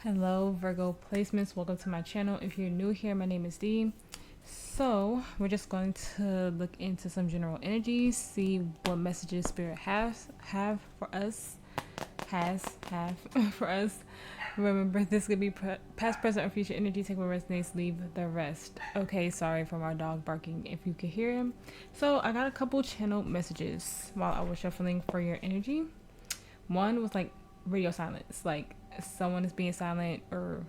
Hello Virgo placements, welcome to my channel. If you're new here, my name is Dee. So we're just going to look into some general energies, see what messages spirit have for us, have for us. Remember, this could be past, present, or future energy. Take what resonates, leave the rest. Okay, sorry for my dog barking if you could hear him. So I got a couple channel messages while I was shuffling for your energy. One was like radio silence, like someone is being silent, or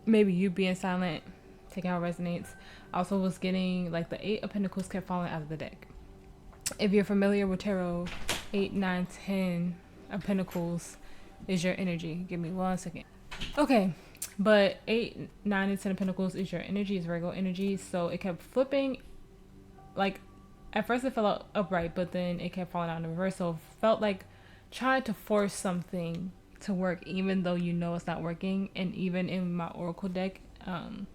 maybe you being silent, taking how it resonates. Also was getting like the 8 of Pentacles kept falling out of the deck. If you're familiar with tarot, 8, 9, 10 of Pentacles is your energy. Give me 1 second. Okay, but 8, 9, and 10 of Pentacles is your energy, is Virgo energy. So it kept flipping. Like at first it fell out upright, but then it kept falling out in reverse. So it felt like trying to force something to work, even though you know it's not working. And even in my Oracle deck, the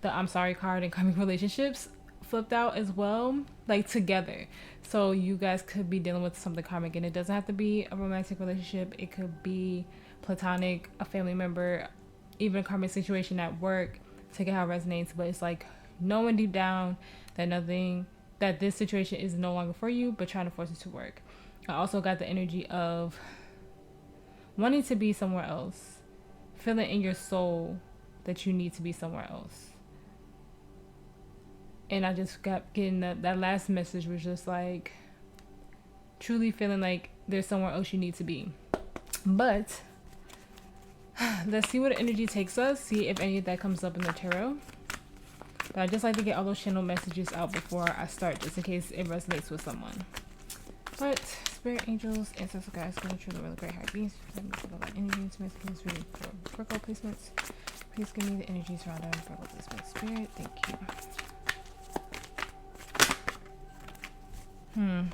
I'm sorry card and karmic relationships flipped out as well, like together. So you guys could be dealing with something karmic, and it doesn't have to be a romantic relationship. It could be platonic, a family member, even a karmic situation at work. Take it how it resonates, but it's like knowing deep down that this situation is no longer for you, but trying to force it to work. I also got the energy of wanting to be somewhere else, feeling in your soul that you need to be somewhere else. And I just got getting that last message was just like truly feeling like there's somewhere else you need to be. But let's see where the energy takes us, see if any of that comes up in the tarot. But I just like to get all those channel messages out before I start, just in case it resonates with someone. But spirit, angels, ancestral guides, going through the really great high beings, energies, messages, reading for Virgo placements. Please give me the energies around our Virgo placement. Spirit, thank you.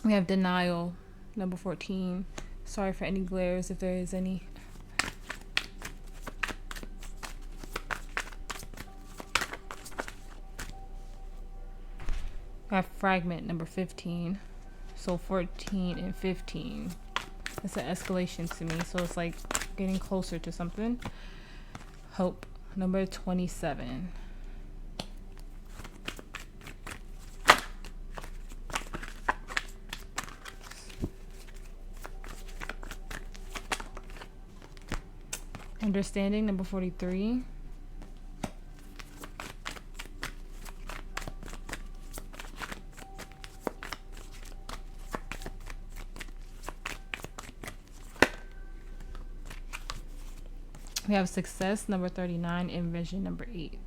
We have denial, number 14. Sorry for any glares if there is any. We have fragment, number 15. So 14 and 15. It's an escalation to me. So it's like getting closer to something. Hope, number 27. Understanding, number 43. We have success, number 39, and vision, number 8.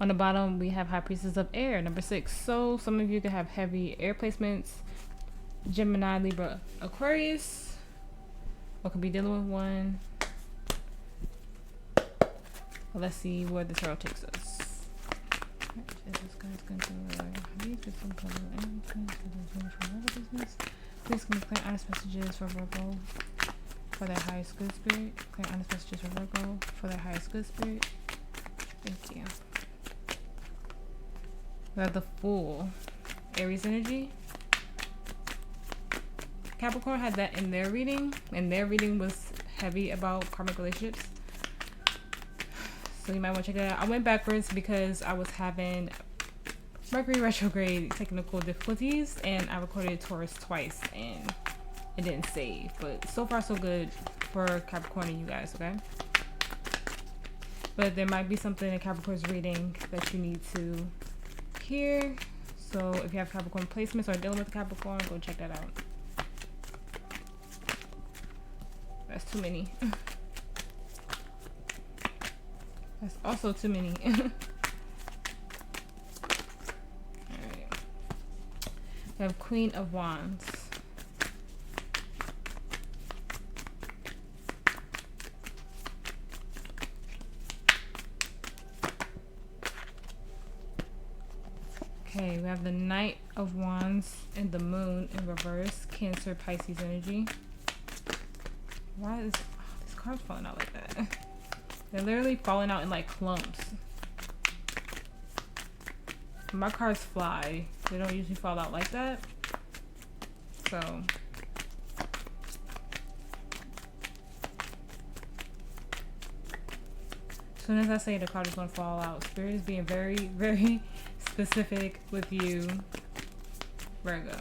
On the bottom, we have High Priestess of Air, number 6. So some of you could have heavy air placements. Gemini, Libra, Aquarius. Or could be dealing with one. Well, let's see where the tarot takes us. Please can clear honest messages for Virgo for their highest good spirit. Clear honest messages for Virgo for their highest good spirit. Thank you. We have the Fool, Aries energy. Capricorn had that in their reading, and their reading was heavy about karmic relationships. So you might want to check it out. I went backwards because I was having Mercury retrograde technical difficulties, and I recorded Taurus twice and it didn't save. But so far so good for Capricorn and you guys, okay? But there might be something in Capricorn's reading that you need to hear. So if you have Capricorn placements or dealing with Capricorn, go check that out. That's too many. That's also too many. Alright. We have Queen of Wands. Okay, we have the Knight of Wands and the Moon in reverse. Cancer, Pisces energy. Why is this card's falling out like that? They're literally falling out in like clumps. My cards fly. They don't usually fall out like that. So as soon as I say the card is going to fall out, Spirit is being very, very specific with you, Virgo.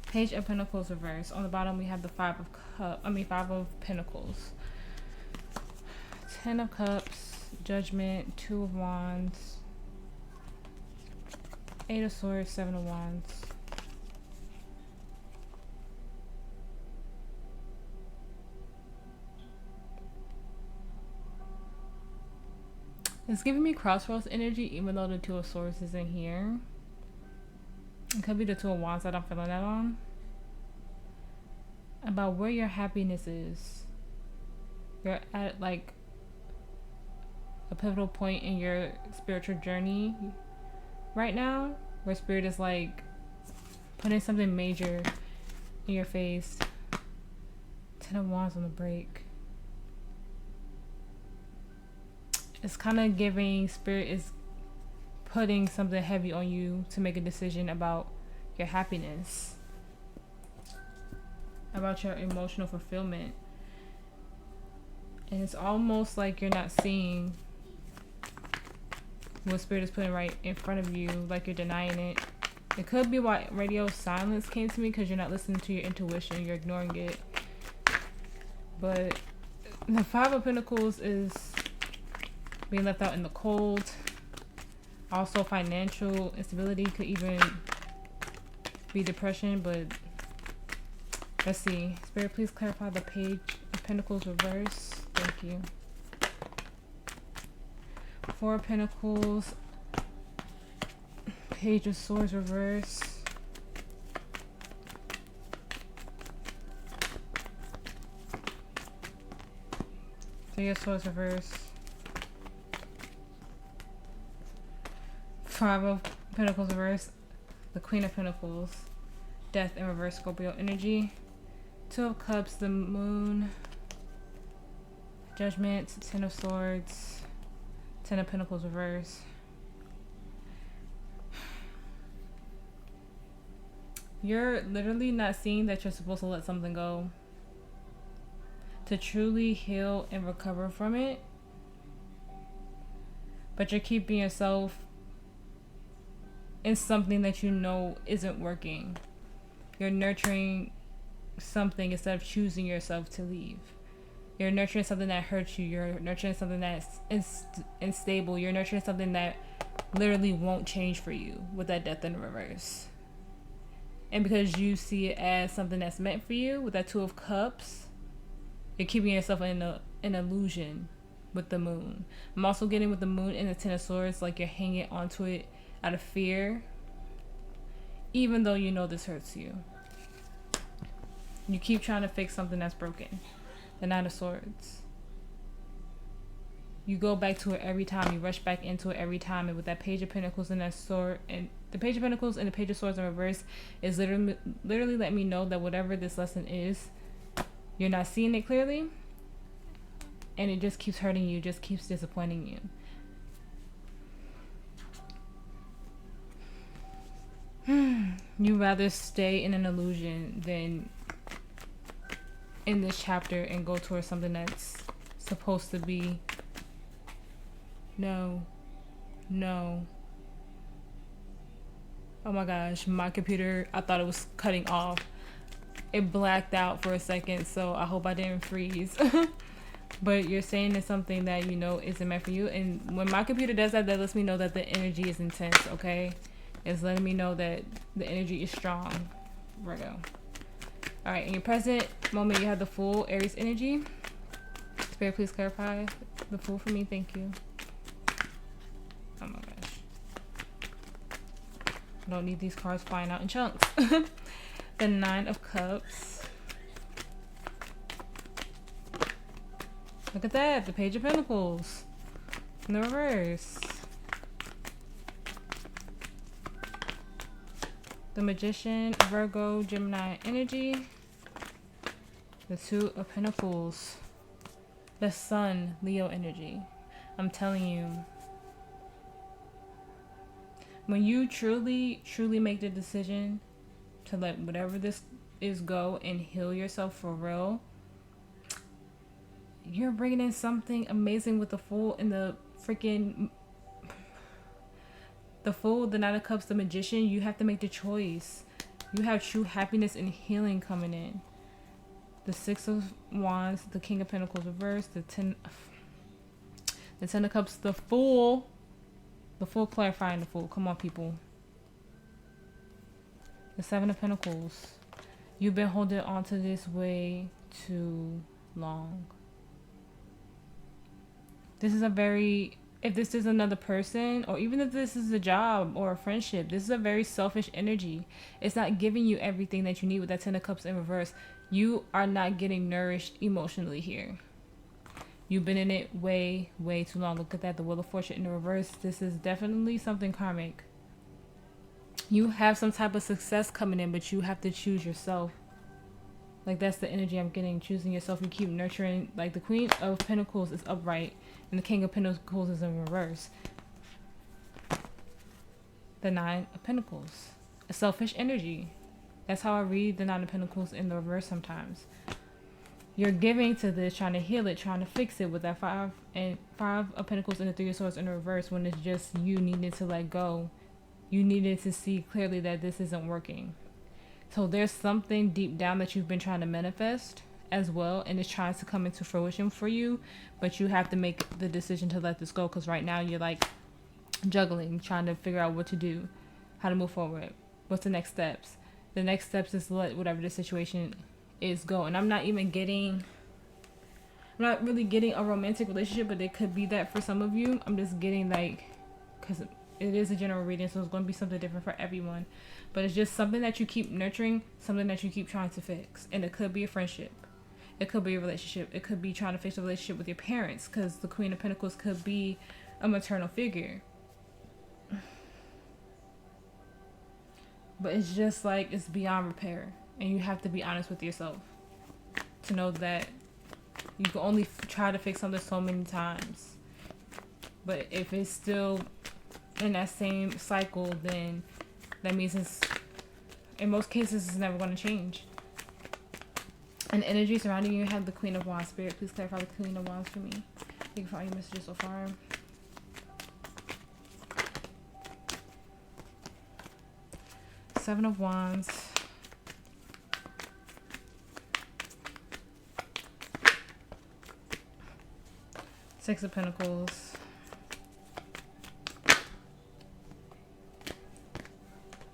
Page of Pentacles reverse. On the bottom we have the Five of Pentacles. 10 of Cups, Judgment, 2 of Wands, 8 of Swords, 7 of Wands. It's giving me Crossroads energy, even though the 2 of Swords isn't here. It could be the 2 of Wands that I'm feeling that on. About where your happiness is. You're at like a pivotal point in your spiritual journey right now, where Spirit is like putting something major in your face. 10 of Wands on the break. It's kind of giving Spirit is putting something heavy on you to make a decision about your happiness, about your emotional fulfillment. And it's almost like you're not seeing what Spirit is putting right in front of you, like you're denying it. It could be why radio silence came to me, because you're not listening to your intuition, you're ignoring it. But the 5 of Pentacles is being left out in the cold. Also financial instability, could even be depression, but let's see. Spirit, please clarify the Page of Pentacles reverse. Thank you. 4 of Pentacles, Page of Swords reverse. Three of Swords reverse. 5 of Pentacles reverse. The Queen of Pentacles, Death in reverse, Scorpio energy. 2 of Cups, the Moon, Judgment, 10 of Swords, 10 of Pentacles reverse. You're literally not seeing that you're supposed to let something go to truly heal and recover from it, but you're keeping yourself in something that you know isn't working. You're nurturing something instead of choosing yourself to leave. You're nurturing something that hurts you. You're nurturing something that's unstable. You're nurturing something that literally won't change for you with that Death in reverse. And because you see it as something that's meant for you with that 2 of Cups, you're keeping yourself in an illusion with the Moon. I'm also getting with the Moon and the 10 of Swords, like you're hanging onto it out of fear, even though you know this hurts you. You keep trying to fix something that's broken. The 9 of Swords. You go back to it every time. You rush back into it every time. And with that Page of Pentacles and that Sword, and the Page of Pentacles and the Page of Swords in reverse is literally letting me know that whatever this lesson is, you're not seeing it clearly, and it just keeps hurting you, just keeps disappointing you. You rather stay in an illusion than in this chapter and go towards something that's supposed to be no. Oh my gosh, my computer, I thought it was cutting off. It blacked out for a second, so I hope I didn't freeze. But you're saying it's something that you know isn't meant for you, and when my computer does that, that lets me know that the energy is intense, okay? It's letting me know that the energy is strong, Virgo. All right, in your present moment, you have the Fool, Aries energy. Spirit, please clarify the Fool for me. Thank you. Oh my gosh. I don't need these cards flying out in chunks. The 9 of Cups. Look at that, the Page of Pentacles in the reverse. The Magician, Virgo, Gemini energy. The 2 of Pentacles. The Sun, Leo energy. I'm telling you, When you truly make the decision to let whatever this is go and heal yourself for real, you're bringing in something amazing with the Fool and the freaking the Fool, the Nine of Cups, the Magician. You have to make the choice. You have true happiness and healing coming in. The Six of Wands, the King of Pentacles reversed, the Ten of Cups, the Fool clarifying the Fool. Come on, people. The Seven of Pentacles. You've been holding on to this way too long. This is a very, if this is another person, or even if this is a job or a friendship, this is a very selfish energy. It's not giving you everything that you need with that Ten of Cups in reverse. You are not getting nourished emotionally here. You've been in it way too long. Look at that, the Wheel of Fortune in the reverse. This is definitely something karmic. You have some type of success coming in, but you have to choose yourself. Like, that's the energy I'm getting, choosing yourself. You keep nurturing. Like, the Queen of Pentacles is upright and the King of Pentacles is in reverse. The Nine of Pentacles, a selfish energy. That's how I read the Nine of Pentacles in the reverse sometimes. You're giving to this, trying to heal it, trying to fix it with that Five of Pentacles and the Three of Swords in the reverse, when it's just you needed to let go. You needed to see clearly that this isn't working. So there's something deep down that you've been trying to manifest as well, and it's trying to come into fruition for you, but you have to make the decision to let this go, because right now you're like juggling, trying to figure out what to do, how to move forward, what's the next steps. The next steps is to let whatever the situation is go. And I'm not really getting a romantic relationship, but it could be that for some of you. I'm just getting, like, because it is a general reading, so it's going to be something different for everyone, but it's just something that you keep nurturing, something that you keep trying to fix. And it could be a friendship, it could be a relationship, it could be trying to fix a relationship with your parents, because the Queen of Pentacles could be a maternal figure. But it's just like, it's beyond repair, and you have to be honest with yourself to know that you can only try to fix something so many times. But if it's still in that same cycle, then that means it's, in most cases, it's never going to change. And the energy surrounding you have the Queen of Wands. Spirit, please clarify the Queen of Wands for me. Thank you for all your messages so far. Seven of Wands. Six of Pentacles.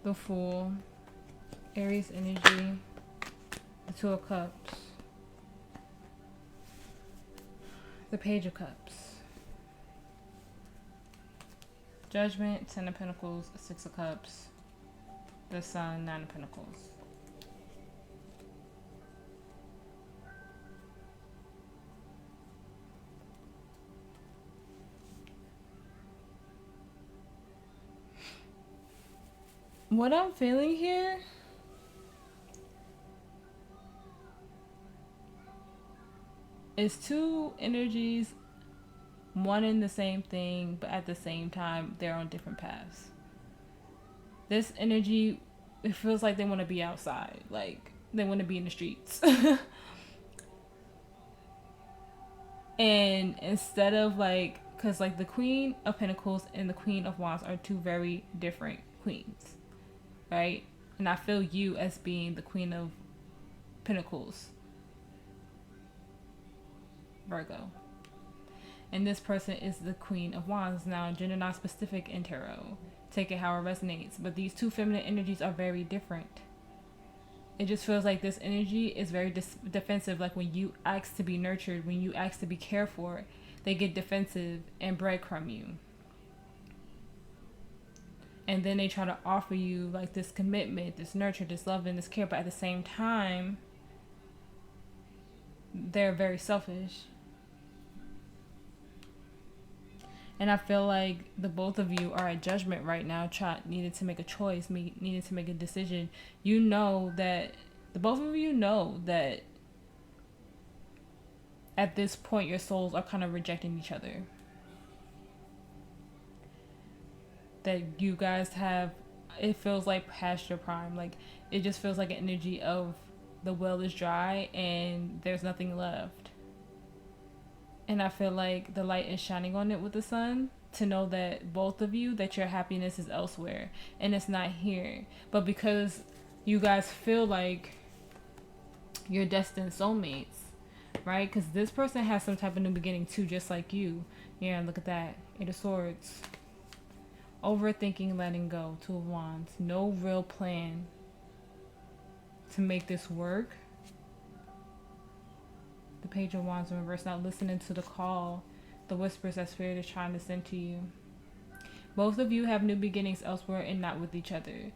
The Fool. Aries energy. The Two of Cups. The Page of Cups. Judgment. Ten of Pentacles. Six of Cups. The Sun. Nine of Pentacles. What I'm feeling here is two energies wanting the same thing, but at the same time they're on different paths. This energy, it feels like they want to be outside, like they want to be in the streets. And instead of, like, because like the Queen of Pentacles and the Queen of Wands are two very different queens, right? And I feel you as being the Queen of Pentacles, Virgo. And this person is the Queen of Wands. Now, gender not specific in tarot. Take it how it resonates. But these two feminine energies are very different. It just feels like this energy is very defensive. Like when you ask to be nurtured, when you ask to be cared for, they get defensive and breadcrumb you. And then they try to offer you like this commitment, this nurture, this love, and this care. But at the same time, they're very selfish. And I feel like the both of you are at judgment right now, needed to make a choice, needed to make a decision. You know that, the both of you know that at this point your souls are kind of rejecting each other. that you guys have, it feels like past your prime. Like, it just feels like an energy of the well is dry and there's nothing left. And I feel like the light is shining on it with the sun to know that both of you, that your happiness is elsewhere and it's not here. But because you guys feel like you're destined soulmates, right? Because this person has some type of new beginning too, just like you. Yeah, look at that. Eight of Swords. Overthinking, letting go. Two of Wands. No real plan to make this work. The Page of Wands in reverse. Not listening to the call, the whispers that Spirit is trying to send to you. Both of you have new beginnings elsewhere and not with each other.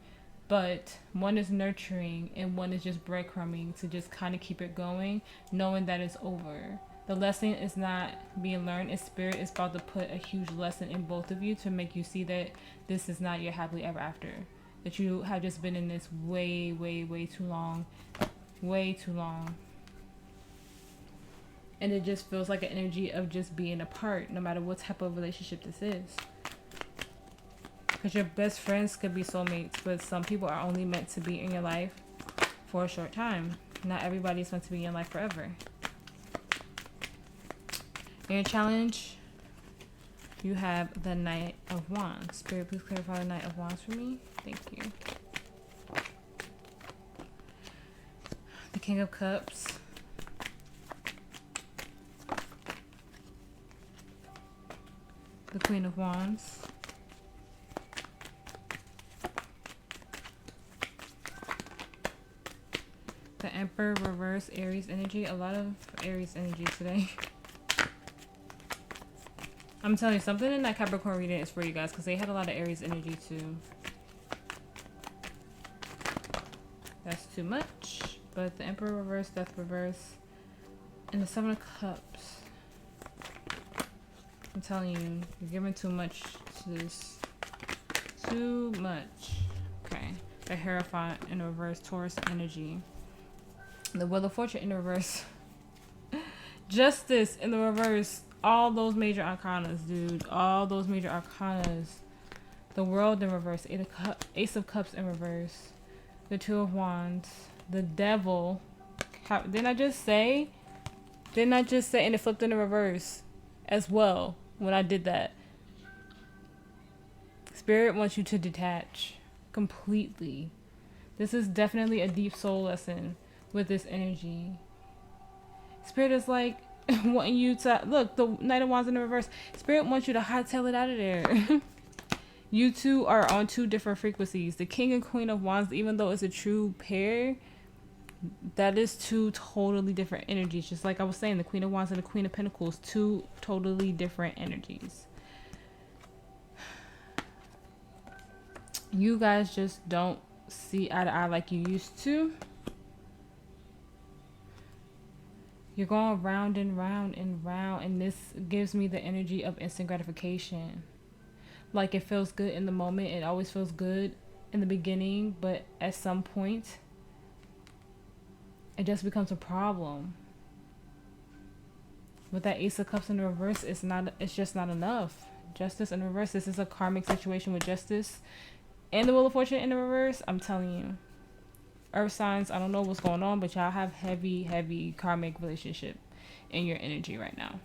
But one is nurturing and one is just breadcrumbing to just kind of keep it going, knowing that it's over. The lesson is not being learned, and Spirit is about to put a huge lesson in both of you to make you see that this is not your happily ever after. That you have just been in this way, way, way too long. Way too long. And it just feels like an energy of just being apart, no matter what type of relationship this is. Because your best friends could be soulmates, but some people are only meant to be in your life for a short time. Not everybody is meant to be in your life forever. In your challenge, you have the Knight of Wands. Spirit, please clarify the Knight of Wands for me. Thank you. The King of Cups. The Queen of Wands. The Emperor reverse, Aries energy. A lot of Aries energy today. I'm telling you, something in that Capricorn reading is for you guys because they had a lot of Aries energy too. That's too much. But the Emperor reverse, Death reverse, and the Seven of Cups. I'm telling you, you're giving too much to this. Too much. Okay. The Hierophant in reverse, Taurus energy. The Wheel of Fortune in reverse. Justice in the reverse. All those major arcanas, dude. All those major arcanas. The World in reverse. Ace of Cups in reverse. The Two of Wands. The Devil. Didn't I just say? And it flipped in the reverse as well when I did that. Spirit wants you to detach completely. This is definitely a deep soul lesson with this energy. Spirit is like wanting you to look, the Knight of Wands in the reverse. Spirit wants you to hightail it out of there. You two are on two different frequencies. The King and Queen of Wands, even though it's a true pair, that is two totally different energies. Just like I was saying, the Queen of Wands and the Queen of Pentacles, two totally different energies. You guys just don't see eye to eye like you used to. You're going round and round and round, and this gives me the energy of instant gratification. Like, it feels good in the moment. It always feels good in the beginning, but at some point, it just becomes a problem. With that Ace of Cups in the reverse, it's just not enough. Justice in reverse. This is a karmic situation with Justice and the Wheel of Fortune in the reverse. I'm telling you. Earth signs, I don't know what's going on, but y'all have heavy karmic relationship in your energy right now.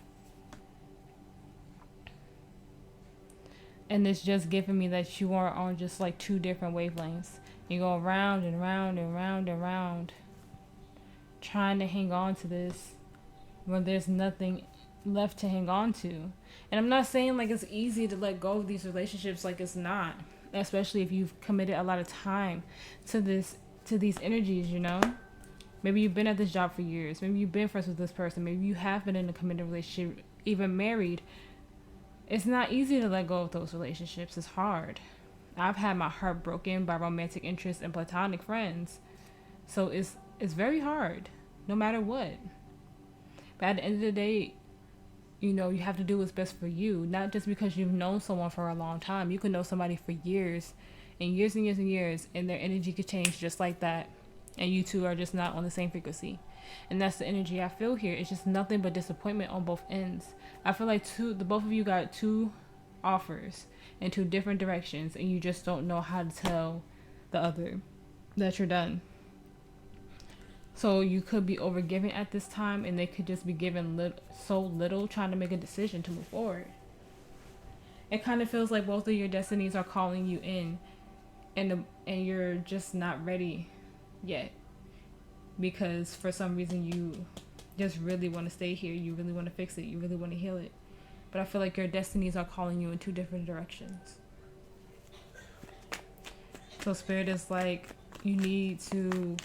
And it's just giving me that you are on just like two different wavelengths. You go round and round and round and round, trying to hang on to this when there's nothing left to hang on to. And I'm not saying like it's easy to let go of these relationships, like it's not. Especially if you've committed a lot of time to these energies, you know? Maybe you've been at this job for years. Maybe you've been friends with this person. Maybe you have been in a committed relationship, even married. It's not easy to let go of those relationships. It's hard. I've had my heart broken by romantic interests and platonic friends. So it's very hard, no matter what. But at the end of the day, you know, you have to do what's best for you. Not just because you've known someone for a long time. You could know somebody for years and years and years and years, and their energy could change just like that. And you two are just not on the same frequency. And that's the energy I feel here. It's just nothing but disappointment on both ends. I feel like the both of you got two offers in two different directions, and you just don't know how to tell the other that you're done. So you could be overgiving at this time, and they could just be given so little, trying to make a decision to move forward. It kind of feels like both of your destinies are calling you in, and you're just not ready yet, because for some reason you just really want to stay here. You really want to fix it. You really want to heal it. But I feel like your destinies are calling you in two different directions. So Spirit is like, you need to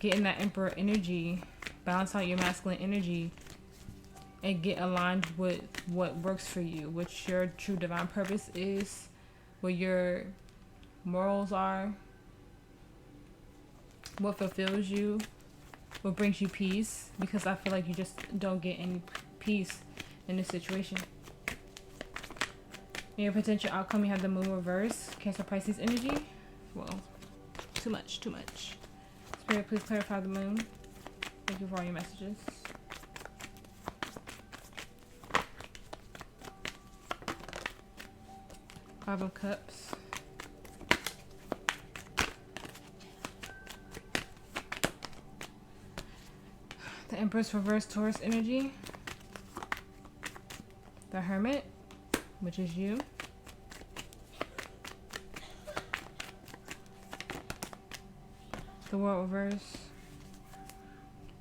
get in that Emperor energy, balance out your masculine energy, and get aligned with what works for you, what your true divine purpose is, what your morals are, what fulfills you, what brings you peace, because I feel like you just don't get any peace in this situation. In your potential outcome, you have the Moon reverse, Cancer Pisces energy. Well, too much. Spirit, please clarify the Moon. Thank you for all your messages. Five of Cups. The Empress reverse, Taurus energy. The Hermit, which is you. The World reverse.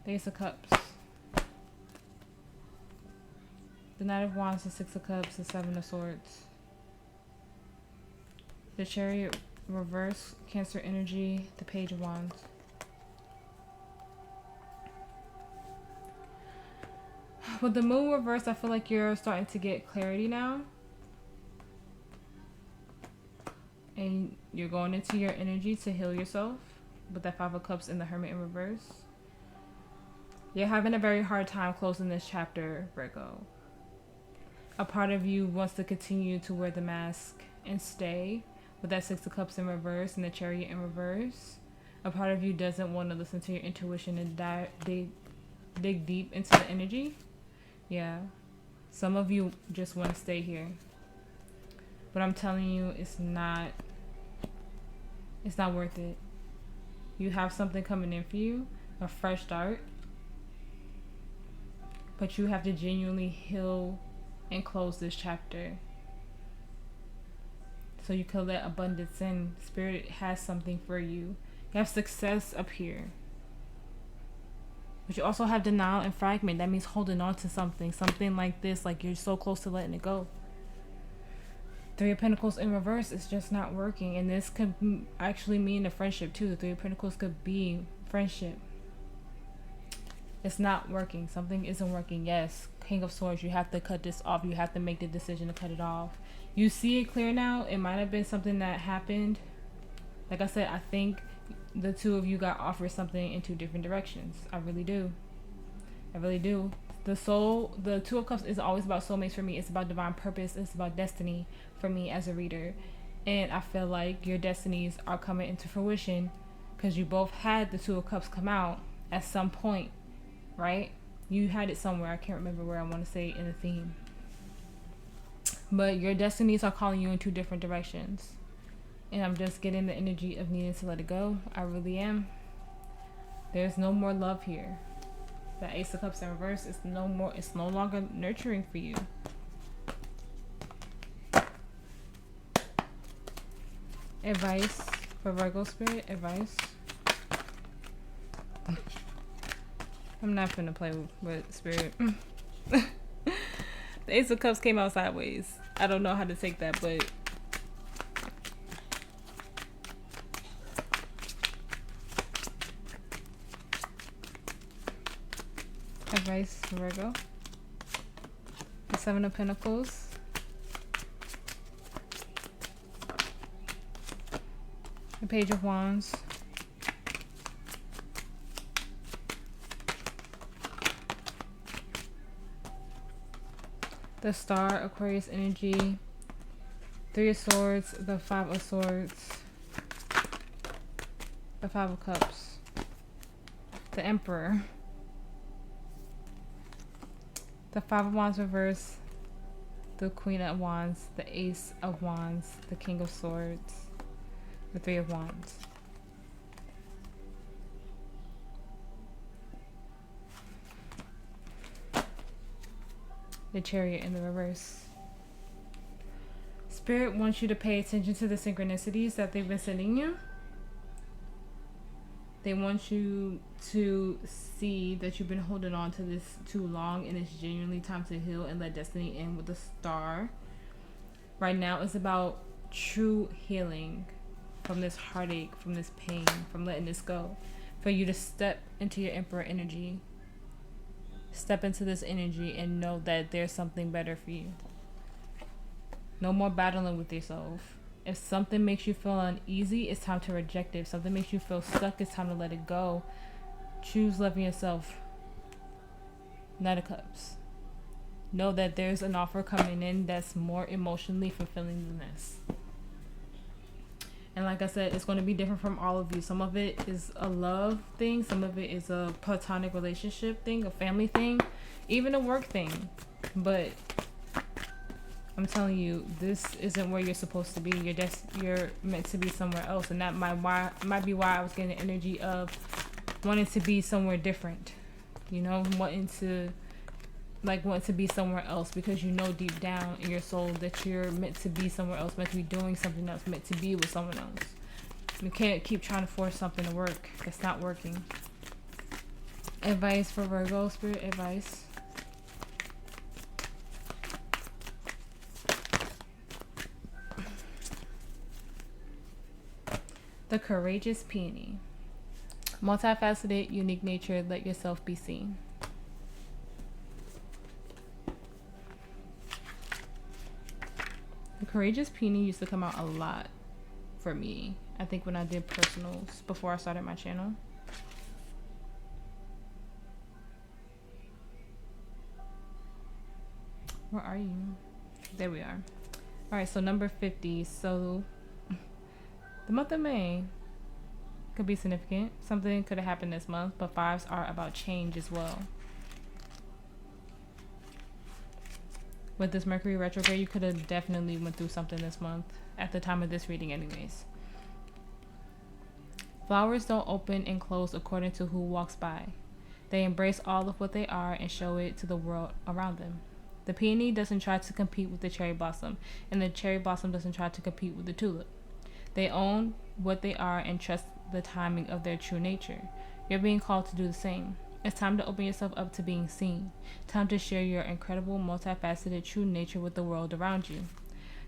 The Ace of Cups. The Knight of Wands, the Six of Cups, the Seven of Swords. The Chariot reverse, Cancer energy, the Page of Wands. With the Moon reverse, I feel like you're starting to get clarity now. And you're going into your energy to heal yourself with that Five of Cups and the Hermit in reverse. You're having a very hard time closing this chapter, Virgo. A part of you wants to continue to wear the mask and stay with that Six of Cups in reverse and the Chariot in reverse. A part of you doesn't want to listen to your intuition and dig deep into the energy. Yeah, some of you just want to stay here, but I'm telling you, it's not worth it. You have something coming in for you, a fresh start, but you have to genuinely heal and close this chapter so you can let abundance in. Spirit has something for you. You have success up here. But you also have denial and fragment. That means holding on to something like this, like you're so close to letting it go. Three of Pentacles in reverse is just not working. And this could actually mean a friendship too. The Three of Pentacles could be friendship. It's not working. Something isn't working. Yes, King of Swords, you have to cut this off. You have to make the decision to cut it off. You see it clear now. It might have been something that happened. Like I said, I think the two of you got offered something in two different directions. I really do. The Two of Cups is always about soulmates for me. It's about divine purpose. It's about destiny for me as a reader. And I feel like your destinies are coming into fruition because you both had the Two of Cups come out at some point, right? You had it somewhere. I can't remember where. I want to say in the theme. But your destinies are calling you in two different directions. And I'm just getting the energy of needing to let it go. I really am. There's no more love here. The Ace of Cups in reverse is no more. It's no longer nurturing for you. Advice for Virgo Spirit. Advice. I'm not finna play with Spirit. The Ace of Cups came out sideways. I don't know how to take that, but advice for Virgo. The Seven of Pentacles. The Page of Wands. The Star, Aquarius energy. Three of Swords, the Five of Swords. The Five of Cups. The The Five of Wands reverse, the Queen of Wands, the Ace of Wands, the King of Swords, the Three of Wands. The Chariot in the reverse. Spirit wants you to pay attention to the synchronicities that they've been sending you. They want you to see that you've been holding on to this too long, and it's genuinely time to heal and let destiny in with the Star. Right now it's about true healing from this heartache, from this pain, from letting this go. For you to step into your Emperor energy. Step into this energy and know that there's something better for you. No more battling with yourself. If something makes you feel uneasy, it's time to reject it. If something makes you feel stuck, it's time to let it go. Choose loving yourself. Knight of Cups. Know that there's an offer coming in that's more emotionally fulfilling than this. And like I said, it's going to be different from all of you. Some of it is a love thing. Some of it is a platonic relationship thing, a family thing, even a work thing. But I'm telling you, this isn't where you're supposed to be. You're meant to be somewhere else. And that might be why I was getting the energy of wanting to be somewhere different. You know, wanting to be somewhere else, because you know deep down in your soul that you're meant to be somewhere else, meant to be doing something else, meant to be with someone else. You can't keep trying to force something to work. It's not working. Advice for Virgo, Spirit advice. The Courageous Peony. Multifaceted, unique nature, let yourself be seen. The Courageous Peony used to come out a lot for me. I think when I did personals before I started my channel. Where are you? There we are. Alright, so number 50. So the month of May could be significant. Something could have happened this month, but fives are about change as well. With this Mercury retrograde, you could have definitely went through something this month at the time of this reading anyways. Flowers don't open and close according to who walks by. They embrace all of what they are and show it to the world around them. The peony doesn't try to compete with the cherry blossom, and the cherry blossom doesn't try to compete with the tulip. They own what they are and trust the timing of their true nature. You're being called to do the same. It's time to open yourself up to being seen. Time to share your incredible, multifaceted true nature with the world around you.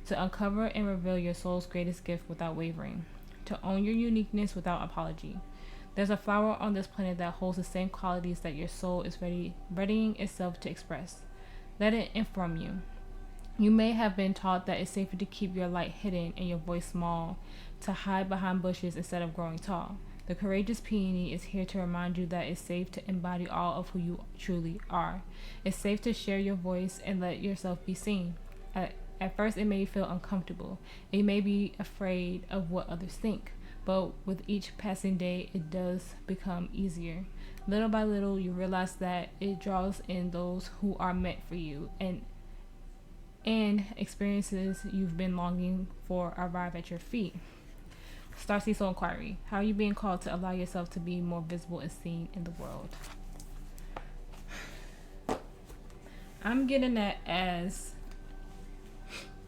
To uncover and reveal your soul's greatest gift without wavering. To own your uniqueness without apology. There's a flower on this planet that holds the same qualities that your soul is readying itself to express. Let it inform you. You may have been taught that it's safer to keep your light hidden and your voice small, to hide behind bushes instead of growing tall. The Courageous Peony is here to remind you that it's safe to embody all of who you truly are. It's safe to share your voice and let yourself be seen. At first, it may feel uncomfortable. You may be afraid of what others think. But with each passing day, it does become easier. Little by little, you realize that it draws in those who are meant for you, and experiences you've been longing for arrive at your feet. Starseed Soul Inquiry. How are you being called to allow yourself to be more visible and seen in the world? I'm getting that as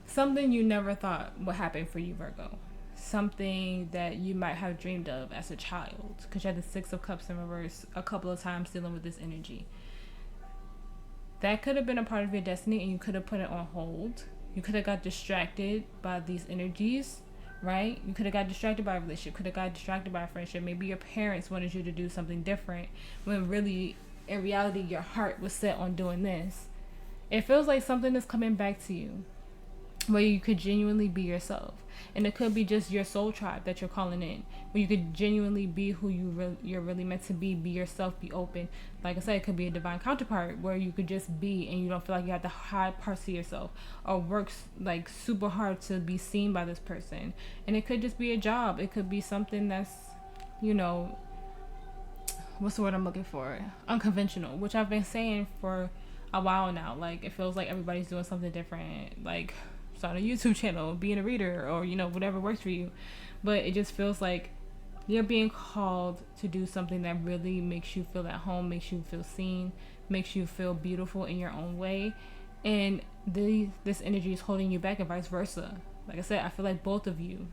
something you never thought would happen for you, Virgo. Something that you might have dreamed of as a child, because you had the Six of Cups in reverse a couple of times dealing with this energy. That could have been a part of your destiny, and you could have put it on hold. You could have got distracted by these energies, right? You could have got distracted by a relationship, could have got distracted by a friendship. Maybe your parents wanted you to do something different, when really, in reality, your heart was set on doing this. It feels like something is coming back to you, where you could genuinely be yourself. And it could be just your soul tribe that you're calling in, where you could genuinely be who you're really meant to be yourself, be open. Like I said, it could be a divine counterpart where you could just be and you don't feel like you have to hide parts of yourself or work like super hard to be seen by this person. And it could just be a job. It could be something that's, you know, what's the word I'm looking for? Unconventional, which I've been saying for a while now. Like, it feels like everybody's doing something different, like start a YouTube channel, being a reader, or, you know, whatever works for you. But it just feels like you're being called to do something that really makes you feel at home, makes you feel seen, makes you feel beautiful in your own way. And this energy is holding you back, and vice versa. Like I said, I feel like both of you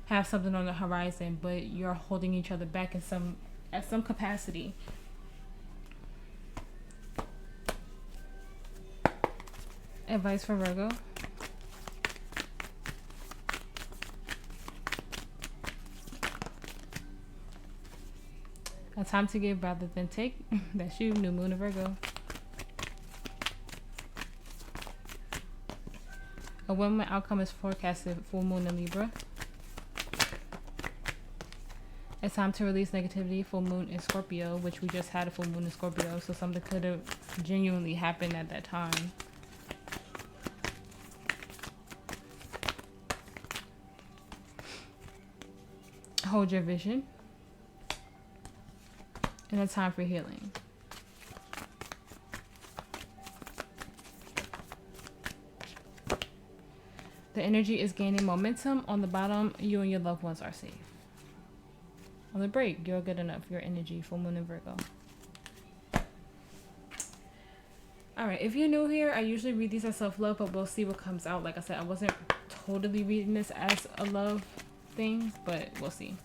have something on the horizon, but you're holding each other back in at some capacity. Advice for Virgo. A time to give rather than take. That's you, new moon in Virgo. A win-win outcome is forecasted, full moon in Libra. It's time to release negativity, full moon in Scorpio, which we just had a full moon in Scorpio, so something could have genuinely happened at that time. Hold your vision. And a time for healing. The energy is gaining momentum. On the bottom, you and your loved ones are safe. On the break, you're good enough. Your energy, full moon in Virgo. Alright, if you're new here, I usually read these as self-love, but we'll see what comes out. Like I said, I wasn't totally reading this as a love thing, but we'll see.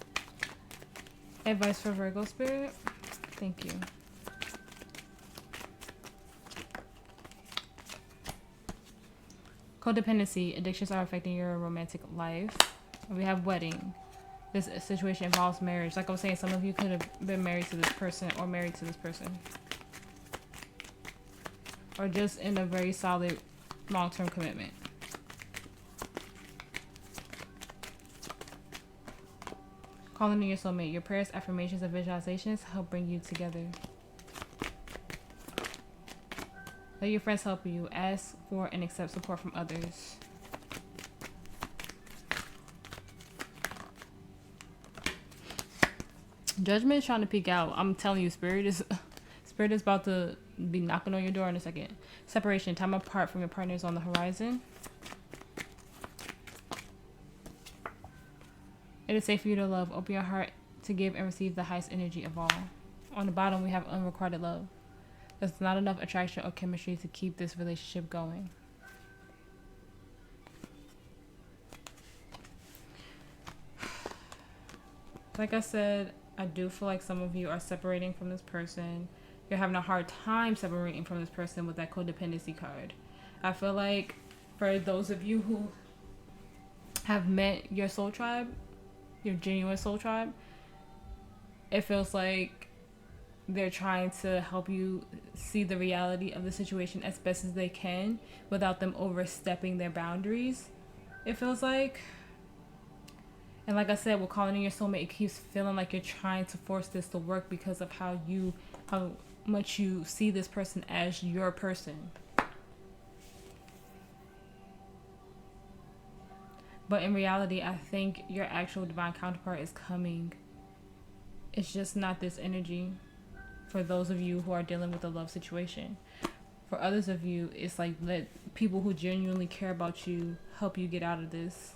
Advice for Virgo spirit. Thank you. Codependency. Addictions are affecting your romantic life. We have wedding. This situation involves marriage. Like I was saying, some of you could have been married to this person or married to this person. Or just in a very solid long-term commitment. Calling in your soulmate. Your prayers, affirmations, and visualizations help bring you together. Let your friends help you. Ask for and accept support from others. Judgment is trying to peek out. I'm telling you, Spirit is about to be knocking on your door in a second. Separation. Time apart from your partners on the horizon. It is safe for you to love. Open your heart to give and receive the highest energy of all. On the bottom, we have unrequited love. There's not enough attraction or chemistry to keep this relationship going. Like I said, I do feel like some of you are separating from this person. You're having a hard time separating from this person with that codependency card. I feel like for those of you who have met your soul tribe, your genuine soul tribe, it feels like they're trying to help you see the reality of the situation as best as they can without them overstepping their boundaries, it feels like. And like I said, with calling in your soulmate, it keeps feeling like you're trying to force this to work because of how much you see this person as your person. But in reality, I think your actual divine counterpart is coming. It's just not this energy for those of you who are dealing with a love situation. For others of you, it's like let people who genuinely care about you help you get out of this.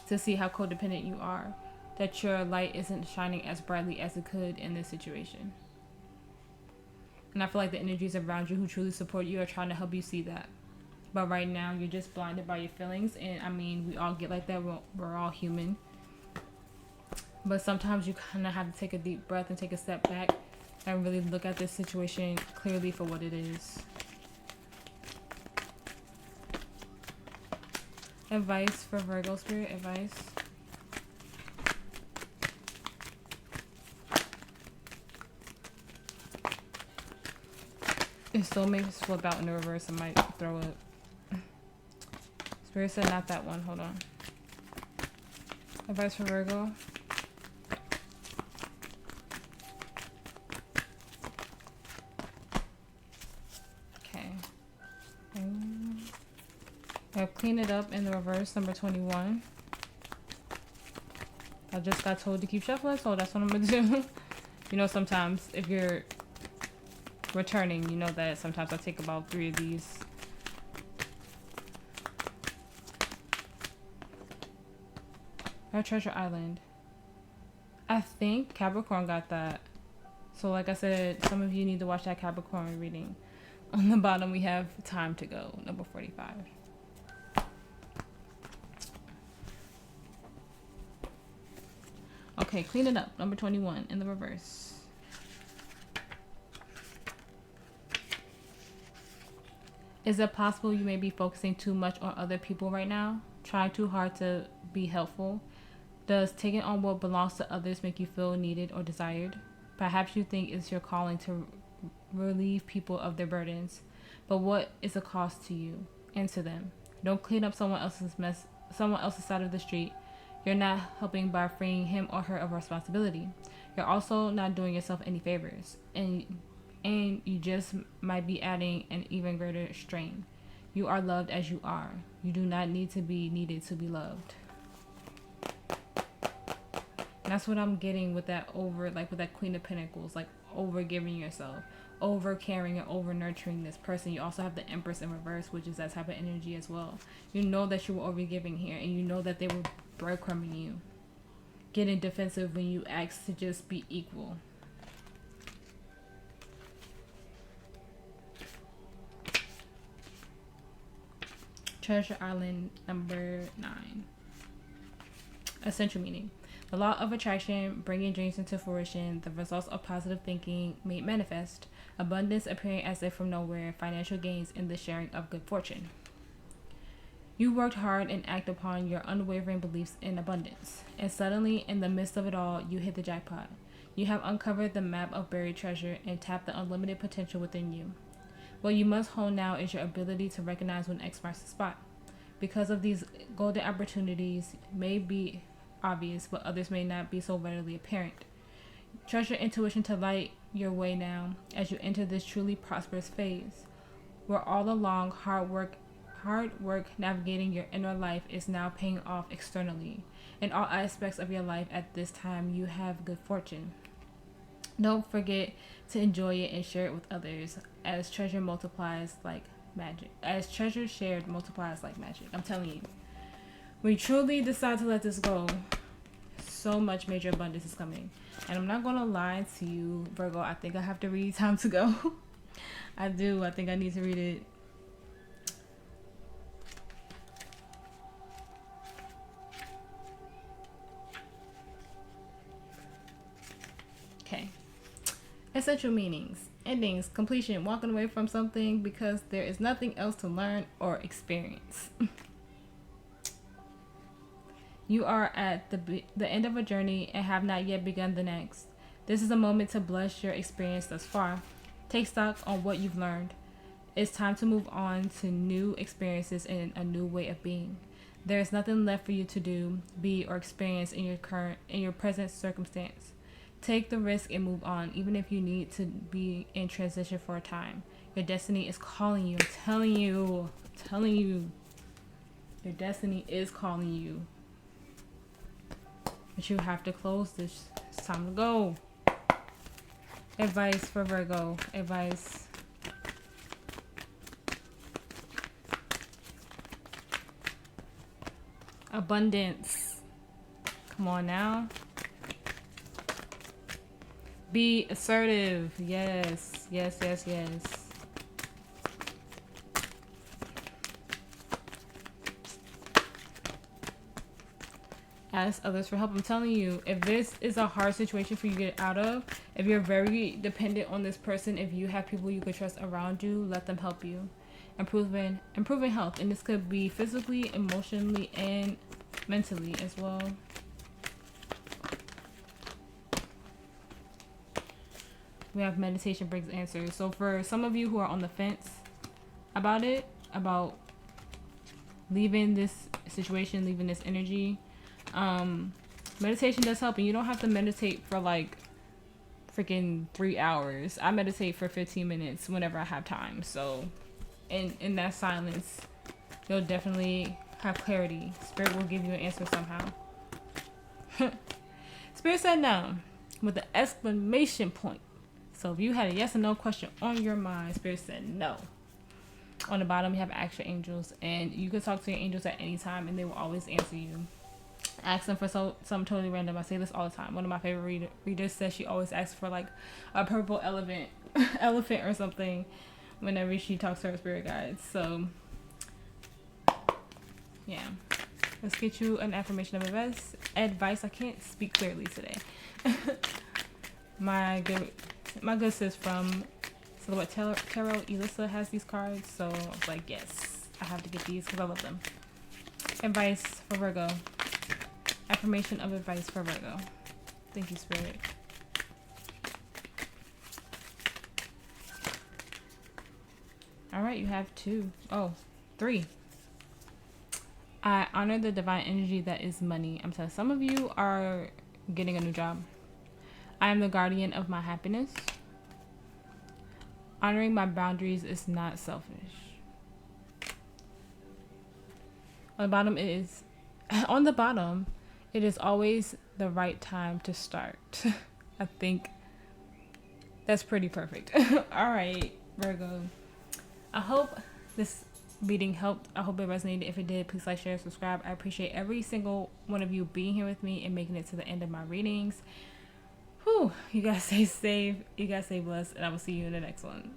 To see how codependent you are. That your light isn't shining as brightly as it could in this situation. And I feel like the energies around you who truly support you are trying to help you see that. But right now, you're just blinded by your feelings. And I mean, we all get like that. We're all human. But sometimes you kind of have to take a deep breath and take a step back and really look at this situation clearly for what it is. Advice for Virgo spirit. Advice. If soulmates flip out in the reverse, I might throw it. Spirit said not that one. Hold on. Advice for Virgo. Okay. I've cleaned it up in the reverse, number 21. I just got told to keep shuffling, so that's what I'm going to do. You know, sometimes if you're returning. You know that sometimes I take about 3 of these. Our Treasure Island. I think Capricorn got that. So like I said, some of you need to watch that Capricorn reading. On the bottom we have Time to Go, number 45. Okay, clean it up, number 21 in the reverse. Is it possible you may be focusing too much on other people right now? Trying too hard to be helpful? Does taking on what belongs to others make you feel needed or desired? Perhaps you think it's your calling to relieve people of their burdens, but what is the cost to you and to them? Don't clean up someone else's mess, someone else's side of the street. You're not helping by freeing him or her of responsibility. You're also not doing yourself any favors, and you just might be adding an even greater strain. You are loved as you are. You do not need to be needed to be loved. And that's what I'm getting with that with that Queen of Pentacles, like over giving yourself, over caring and over nurturing this person. You also have the Empress in reverse, which is that type of energy as well. You know that you were over giving here, and you know that they were breadcrumbing you, getting defensive when you ask to just be equal. Treasure Island, number 9. Essential meaning. The law of attraction, bringing dreams into fruition, the results of positive thinking made manifest, abundance appearing as if from nowhere, financial gains, and the sharing of good fortune. You worked hard and act upon your unwavering beliefs in abundance, and suddenly, in the midst of it all, you hit the jackpot. You have uncovered the map of buried treasure and tapped the unlimited potential within you. What you must hone now is your ability to recognize when X marks the spot. Because of these golden opportunities may be obvious, but others may not be so readily apparent. Trust your intuition to light your way now as you enter this truly prosperous phase, where all along hard work navigating your inner life is now paying off externally. In all aspects of your life at this time, you have good fortune. Don't forget to enjoy it and share it with others, as treasure multiplies like magic. As treasure shared multiplies like magic. I'm telling you, when you truly decide to let this go, so much major abundance is coming. And I'm not gonna lie to you, Virgo, I think I have to read Time to Go. I do. I think I need to read it. Okay. Essential meanings. Endings, completion, walking away from something because there is nothing else to learn or experience. You are at the end of a journey and have not yet begun the next. This is a moment to bless your experience thus far. Take stock on what you've learned. It's time to move on to new experiences and a new way of being. There is nothing left for you to do, be, or experience in your present circumstance. Take the risk and move on, even if you need to be in transition for a time. Your destiny is calling you. I'm telling you. Your destiny is calling you. But you have to close this. It's time to go. Advice for Virgo. Advice. Abundance. Come on now. Be assertive. Yes. Yes, yes, yes. Ask others for help. I'm telling you, if this is a hard situation for you to get out of, if you're very dependent on this person, if you have people you can trust around you, let them help you. Improving health. And this could be physically, emotionally, and mentally as well. We have meditation brings answers. So for some of you who are on the fence about it, about leaving this situation, leaving this energy, meditation does help. And you don't have to meditate for like freaking 3 hours. I meditate for 15 minutes whenever I have time. So in that silence, you'll definitely have clarity. Spirit will give you an answer somehow. Spirit said no with the exclamation point. So if you had a yes or no question on your mind, Spirit said no. On the bottom, you have ask your angels, and you can talk to your angels at any time, and they will always answer you. Ask them for something totally random. I say this all the time. One of my favorite readers says she always asks for like a purple elephant or something whenever she talks to her spirit guides. So yeah, let's get you an affirmation of advice. I can't speak clearly today. my good sis from Silhouette Tarot, Elissa, has these cards, so I was like, yes, I have to get these because I love them. Advice for Virgo. Affirmation of advice for Virgo. Thank you, Spirit. All right, you have three. I honor the divine energy that is money. I'm telling some of you are getting a new job. I am the guardian of my happiness. Honoring my boundaries is not selfish. On the bottom, it is always the right time to start. I think that's pretty perfect. All right, Virgo. I hope this reading helped. I hope it resonated. If it did, please like, share, subscribe. I appreciate every single one of you being here with me and making it to the end of my readings. Whew, you guys stay safe. You guys stay blessed. And I will see you in the next one.